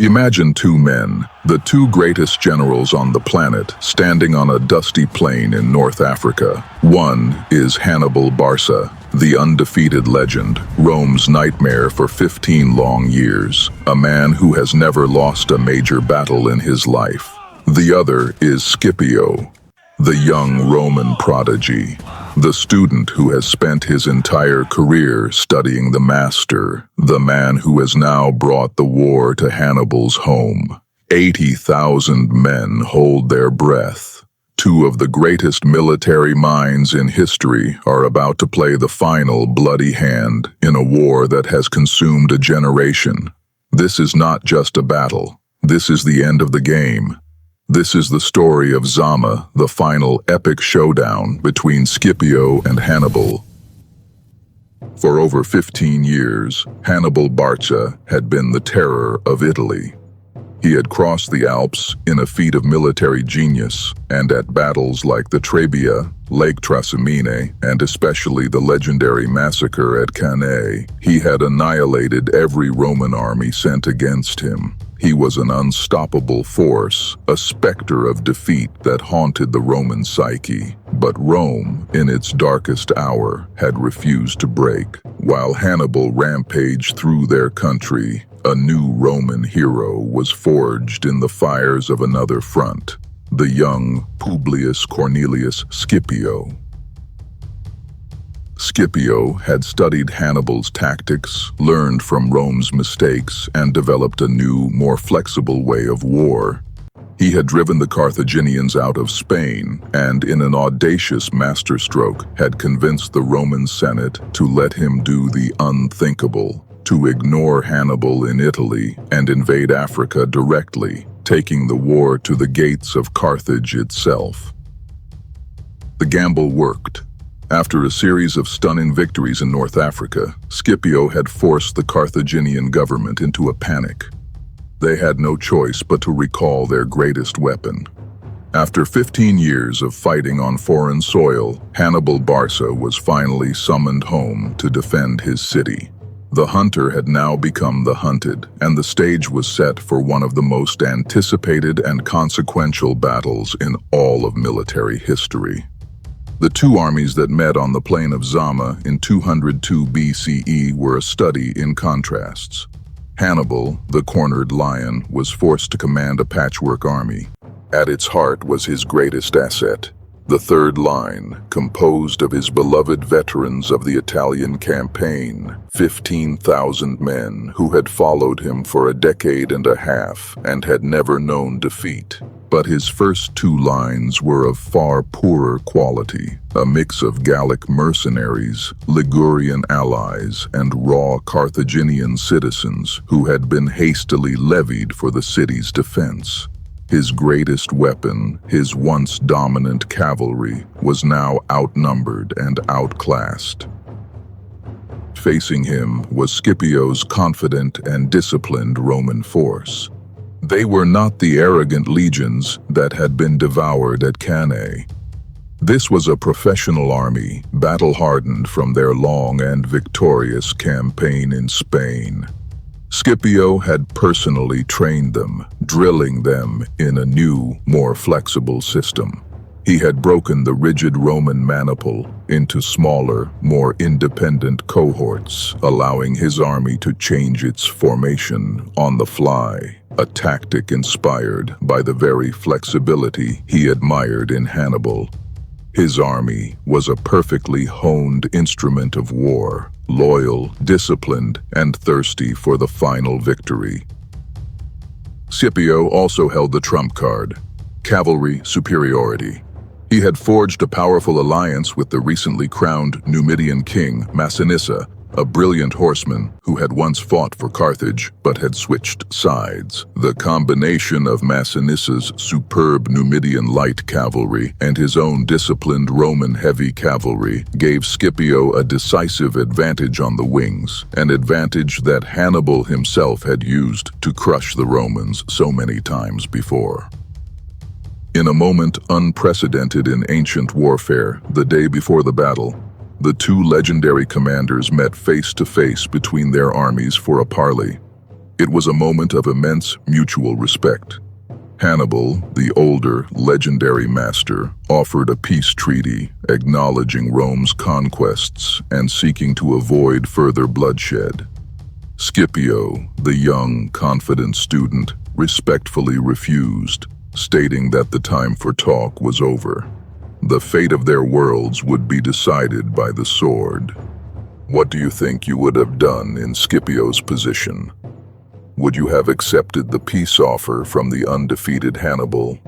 Imagine two men, the two greatest generals on the planet, standing on a dusty plain in North Africa. One is Hannibal Barca, the undefeated legend, Rome's nightmare for 15 long years, a man who has never lost a major battle in his life. The other is Scipio, the young Roman prodigy, the student who has spent his entire career studying the master, the man who has now brought the war to Hannibal's home. 80,000 men hold their breath. Two of the greatest military minds in history are about to play the final bloody hand in a war that has consumed a generation. This is not just a battle. This is the end of the game. This is the story of Zama, the final epic showdown between Scipio and Hannibal. For over 15 years, Hannibal Barca had been the terror of Italy. He had crossed the Alps in a feat of military genius, and at battles like the Trebia, Lake Trasimene, and especially the legendary massacre at Cannae, he had annihilated every Roman army sent against him. He was an unstoppable force, a specter of defeat that haunted the Roman psyche. But Rome, in its darkest hour, had refused to break. While Hannibal rampaged through their country, a new Roman hero was forged in the fires of another front, the young Publius Cornelius Scipio. Scipio had studied Hannibal's tactics, learned from Rome's mistakes, and developed a new, more flexible way of war. He had driven the Carthaginians out of Spain, and in an audacious masterstroke had convinced the Roman Senate to let him do the unthinkable, to ignore Hannibal in Italy and invade Africa directly, taking the war to the gates of Carthage itself. The gamble worked. After a series of stunning victories in North Africa, Scipio had forced the Carthaginian government into a panic. They had no choice but to recall their greatest weapon. After 15 years of fighting on foreign soil, Hannibal Barca was finally summoned home to defend his city. The hunter had now become the hunted, and the stage was set for one of the most anticipated and consequential battles in all of military history. The two armies that met on the plain of Zama in 202 BCE were a study in contrasts. Hannibal, the cornered lion, was forced to command a patchwork army. At its heart was his greatest asset, the third line, composed of his beloved veterans of the Italian campaign, 15,000 men who had followed him for a decade and a half and had never known defeat. But his first two lines were of far poorer quality, a mix of Gallic mercenaries, Ligurian allies, and raw Carthaginian citizens who had been hastily levied for the city's defense. His greatest weapon, his once dominant cavalry, was now outnumbered and outclassed. Facing him was Scipio's confident and disciplined Roman force. They were not the arrogant legions that had been devoured at Cannae. This was a professional army, battle-hardened from their long and victorious campaign in Spain. Scipio had personally trained them, drilling them in a new, more flexible system. He had broken the rigid Roman maniple into smaller, more independent cohorts, allowing his army to change its formation on the fly, a tactic inspired by the very flexibility he admired in Hannibal. His army was a perfectly honed instrument of war, loyal, disciplined, and thirsty for the final victory. Scipio also held the trump card, cavalry superiority. He had forged a powerful alliance with the recently crowned Numidian king, Massinissa, a brilliant horseman who had once fought for Carthage but had switched sides. The combination of Massinissa's superb Numidian light cavalry and his own disciplined Roman heavy cavalry gave Scipio a decisive advantage on the wings, an advantage that Hannibal himself had used to crush the Romans so many times before. In a moment unprecedented in ancient warfare, the day before the battle, the two legendary commanders met face to face between their armies for a parley. It was a moment of immense mutual respect. Hannibal, the older, legendary master, offered a peace treaty, acknowledging Rome's conquests and seeking to avoid further bloodshed. Scipio, the young, confident student, respectfully refused, stating that the time for talk was over. The fate of their worlds would be decided by the sword. What do you think you would have done in Scipio's position? Would you have accepted the peace offer from the undefeated Hannibal?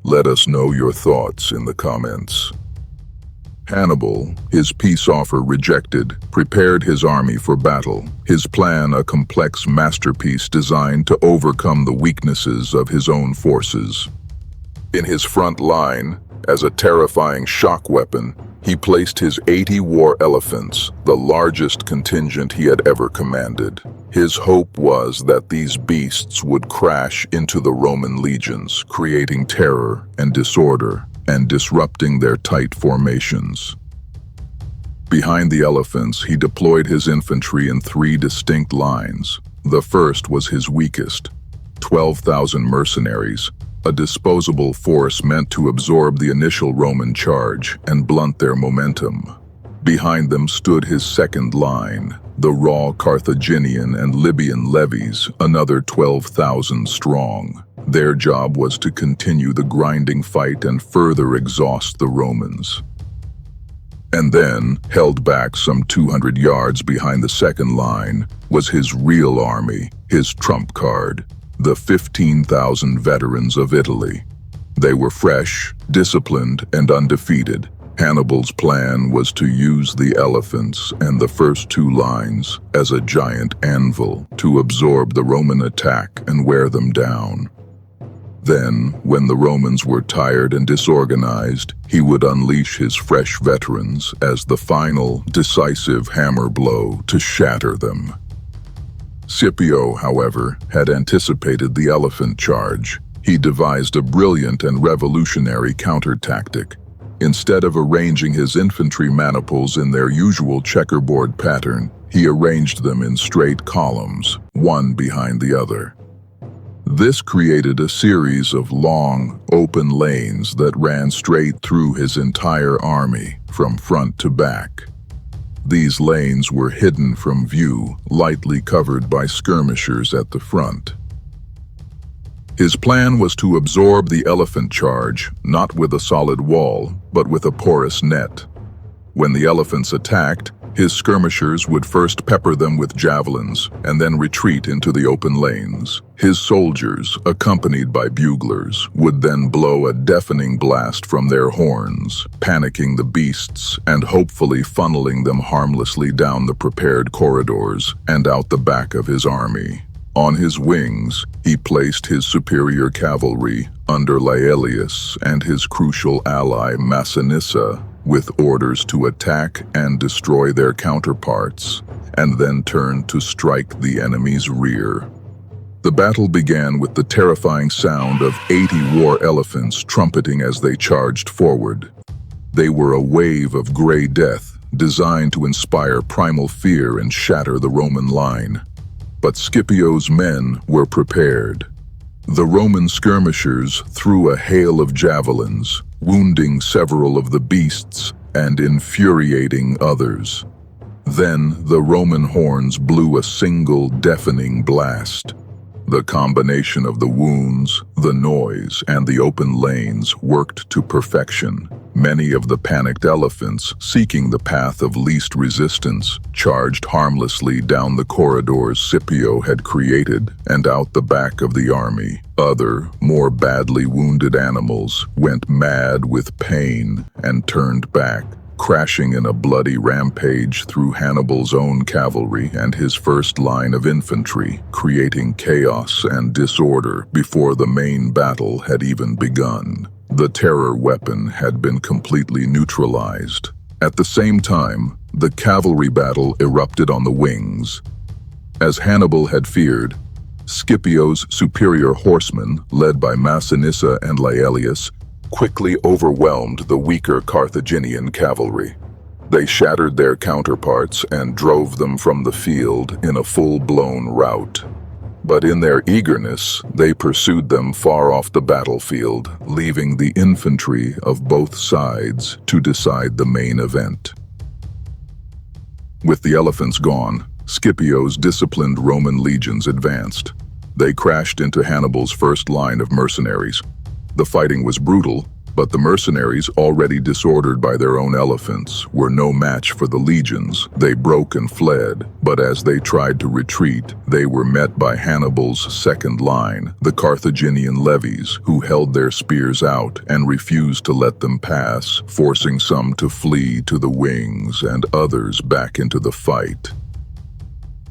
Let us know your thoughts in the comments. Hannibal, his peace offer rejected, prepared his army for battle, his plan a complex masterpiece designed to overcome the weaknesses of his own forces. In his front line, as a terrifying shock weapon, he placed his 80 war elephants, the largest contingent he had ever commanded. His hope was that these beasts would crash into the Roman legions, creating terror and disorder and disrupting their tight formations. Behind the elephants, he deployed his infantry in 3 distinct lines. The first was his weakest, 12,000 mercenaries, a disposable force meant to absorb the initial Roman charge and blunt their momentum. Behind them stood his second line, the raw Carthaginian and Libyan levies, another 12,000 strong. Their job was to continue the grinding fight and further exhaust the Romans. And then, held back some 200 yards behind the second line, was his real army, his trump card, the 15,000 veterans of Italy. They were fresh, disciplined, and undefeated. Hannibal's plan was to use the elephants and the first 2 lines as a giant anvil to absorb the Roman attack and wear them down. Then, when the Romans were tired and disorganized, he would unleash his fresh veterans as the final, decisive hammer blow to shatter them. Scipio, however, had anticipated the elephant charge. He devised a brilliant and revolutionary counter-tactic. Instead of arranging his infantry maniples in their usual checkerboard pattern, he arranged them in straight columns, one behind the other. This created a series of long, open lanes that ran straight through his entire army, from front to back. These lanes were hidden from view, lightly covered by skirmishers at the front. His plan was to absorb the elephant charge, not with a solid wall, but with a porous net. When the elephants attacked, his skirmishers would first pepper them with javelins and then retreat into the open lanes. His soldiers, accompanied by buglers, would then blow a deafening blast from their horns, panicking the beasts and hopefully funneling them harmlessly down the prepared corridors and out the back of his army. On his wings, he placed his superior cavalry under Laelius and his crucial ally Massinissa, with orders to attack and destroy their counterparts, and then turn to strike the enemy's rear. The battle began with the terrifying sound of 80 war elephants trumpeting as they charged forward. They were a wave of gray death, designed to inspire primal fear and shatter the Roman line. But Scipio's men were prepared. The Roman skirmishers threw a hail of javelins, wounding several of the beasts and infuriating others. Then the Roman horns blew a single deafening blast. The combination of the wounds, the noise, and the open lanes worked to perfection. Many of the panicked elephants, seeking the path of least resistance, charged harmlessly down the corridors Scipio had created and out the back of the army. Other, more badly wounded animals went mad with pain and turned back, crashing in a bloody rampage through Hannibal's own cavalry and his first line of infantry, creating chaos and disorder before the main battle had even begun. The terror weapon had been completely neutralized. At the same time, the cavalry battle erupted on the wings. As Hannibal had feared, Scipio's superior horsemen, led by Massinissa and Laelius, quickly overwhelmed the weaker Carthaginian cavalry. They shattered their counterparts and drove them from the field in a full-blown rout. But in their eagerness, they pursued them far off the battlefield, leaving the infantry of both sides to decide the main event. With the elephants gone, Scipio's disciplined Roman legions advanced. They crashed into Hannibal's first line of mercenaries. The fighting was brutal, but the mercenaries, already disordered by their own elephants, were no match for the legions. They broke and fled, but as they tried to retreat, they were met by Hannibal's second line, the Carthaginian levies, who held their spears out and refused to let them pass, forcing some to flee to the wings and others back into the fight.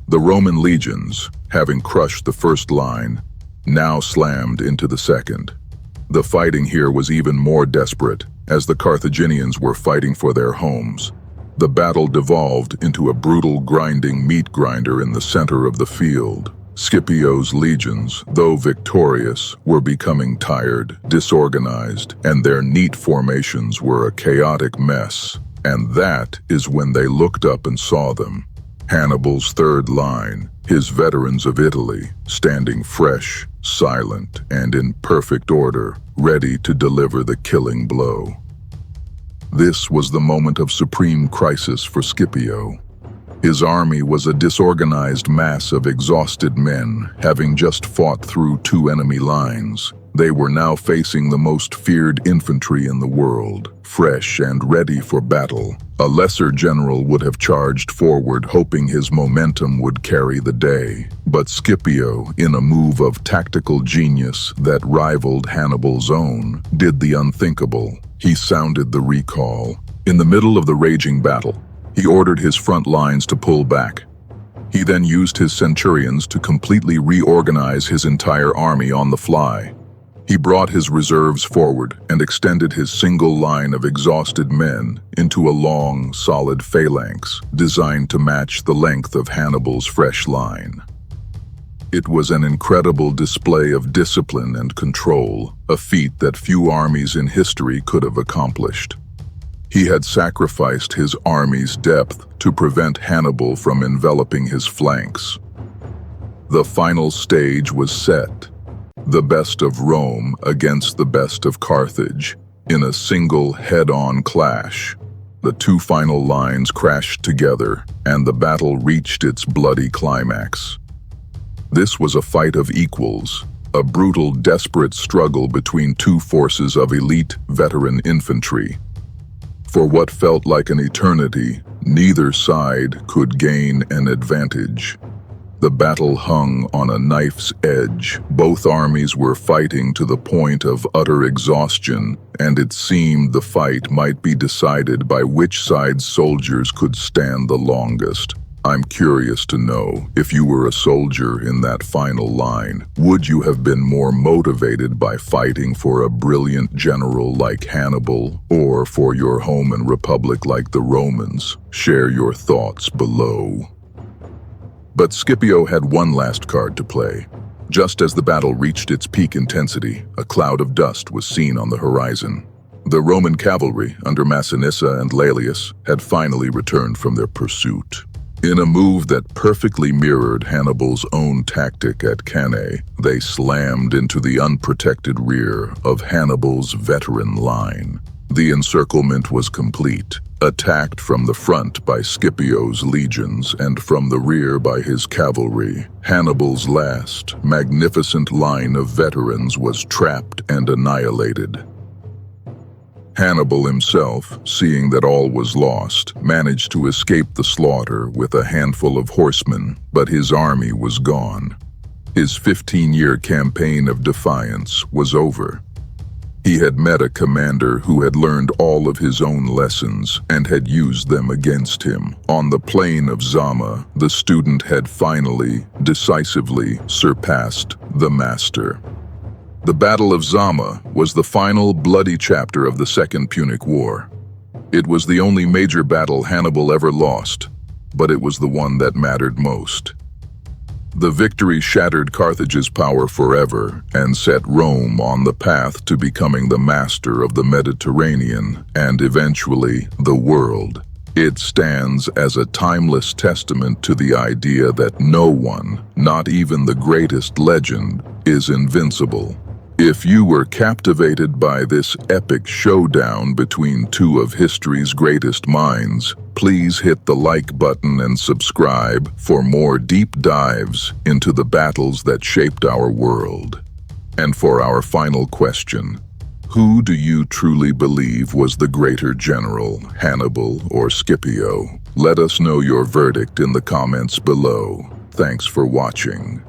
The Roman legions, having crushed the first line, now slammed into the second. The fighting here was even more desperate, as the Carthaginians were fighting for their homes. The battle devolved into a brutal grinding meat grinder in the center of the field. Scipio's legions, though victorious, were becoming tired, disorganized, and their neat formations were a chaotic mess. And that is when they looked up and saw them. Hannibal's third line, his veterans of Italy, standing fresh, silent, and in perfect order, ready to deliver the killing blow. This was the moment of supreme crisis for Scipio. His army was a disorganized mass of exhausted men, having just fought through 2 enemy lines. They were now facing the most feared infantry in the world, fresh and ready for battle. A lesser general would have charged forward, hoping his momentum would carry the day. But Scipio, in a move of tactical genius that rivaled Hannibal's own, did the unthinkable. He sounded the recall. In the middle of the raging battle, he ordered his front lines to pull back. He then used his centurions to completely reorganize his entire army on the fly. He brought his reserves forward and extended his single line of exhausted men into a long, solid phalanx designed to match the length of Hannibal's fresh line. It was an incredible display of discipline and control, a feat that few armies in history could have accomplished. He had sacrificed his army's depth to prevent Hannibal from enveloping his flanks. The final stage was set. The best of Rome against the best of Carthage, in a single head-on clash. The 2 final lines crashed together, and the battle reached its bloody climax. This was a fight of equals, a brutal, desperate struggle between 2 forces of elite, veteran infantry. For what felt like an eternity, neither side could gain an advantage. The battle hung on a knife's edge. Both armies were fighting to the point of utter exhaustion, and it seemed the fight might be decided by which side's soldiers could stand the longest. I'm curious to know, if you were a soldier in that final line, would you have been more motivated by fighting for a brilliant general like Hannibal, or for your home and republic like the Romans? Share your thoughts below. But Scipio had one last card to play. Just as the battle reached its peak intensity, a cloud of dust was seen on the horizon. The Roman cavalry, under Massinissa and Laelius, had finally returned from their pursuit. In a move that perfectly mirrored Hannibal's own tactic at Cannae, they slammed into the unprotected rear of Hannibal's veteran line. The encirclement was complete. Attacked from the front by Scipio's legions and from the rear by his cavalry, Hannibal's last, magnificent line of veterans was trapped and annihilated. Hannibal himself, seeing that all was lost, managed to escape the slaughter with a handful of horsemen, but his army was gone. His 15-year campaign of defiance was over. He had met a commander who had learned all of his own lessons and had used them against him. On the plain of Zama, the student had finally, decisively surpassed the master. The Battle of Zama was the final bloody chapter of the Second Punic War. It was the only major battle Hannibal ever lost, but it was the one that mattered most. The victory shattered Carthage's power forever and set Rome on the path to becoming the master of the Mediterranean and eventually the world. It stands as a timeless testament to the idea that no one, not even the greatest legend, is invincible. If you were captivated by this epic showdown between two of history's greatest minds, please hit the like button and subscribe for more deep dives into the battles that shaped our world. And for our final question, who do you truly believe was the greater general, Hannibal or Scipio? Let us know your verdict in the comments below. Thanks for watching.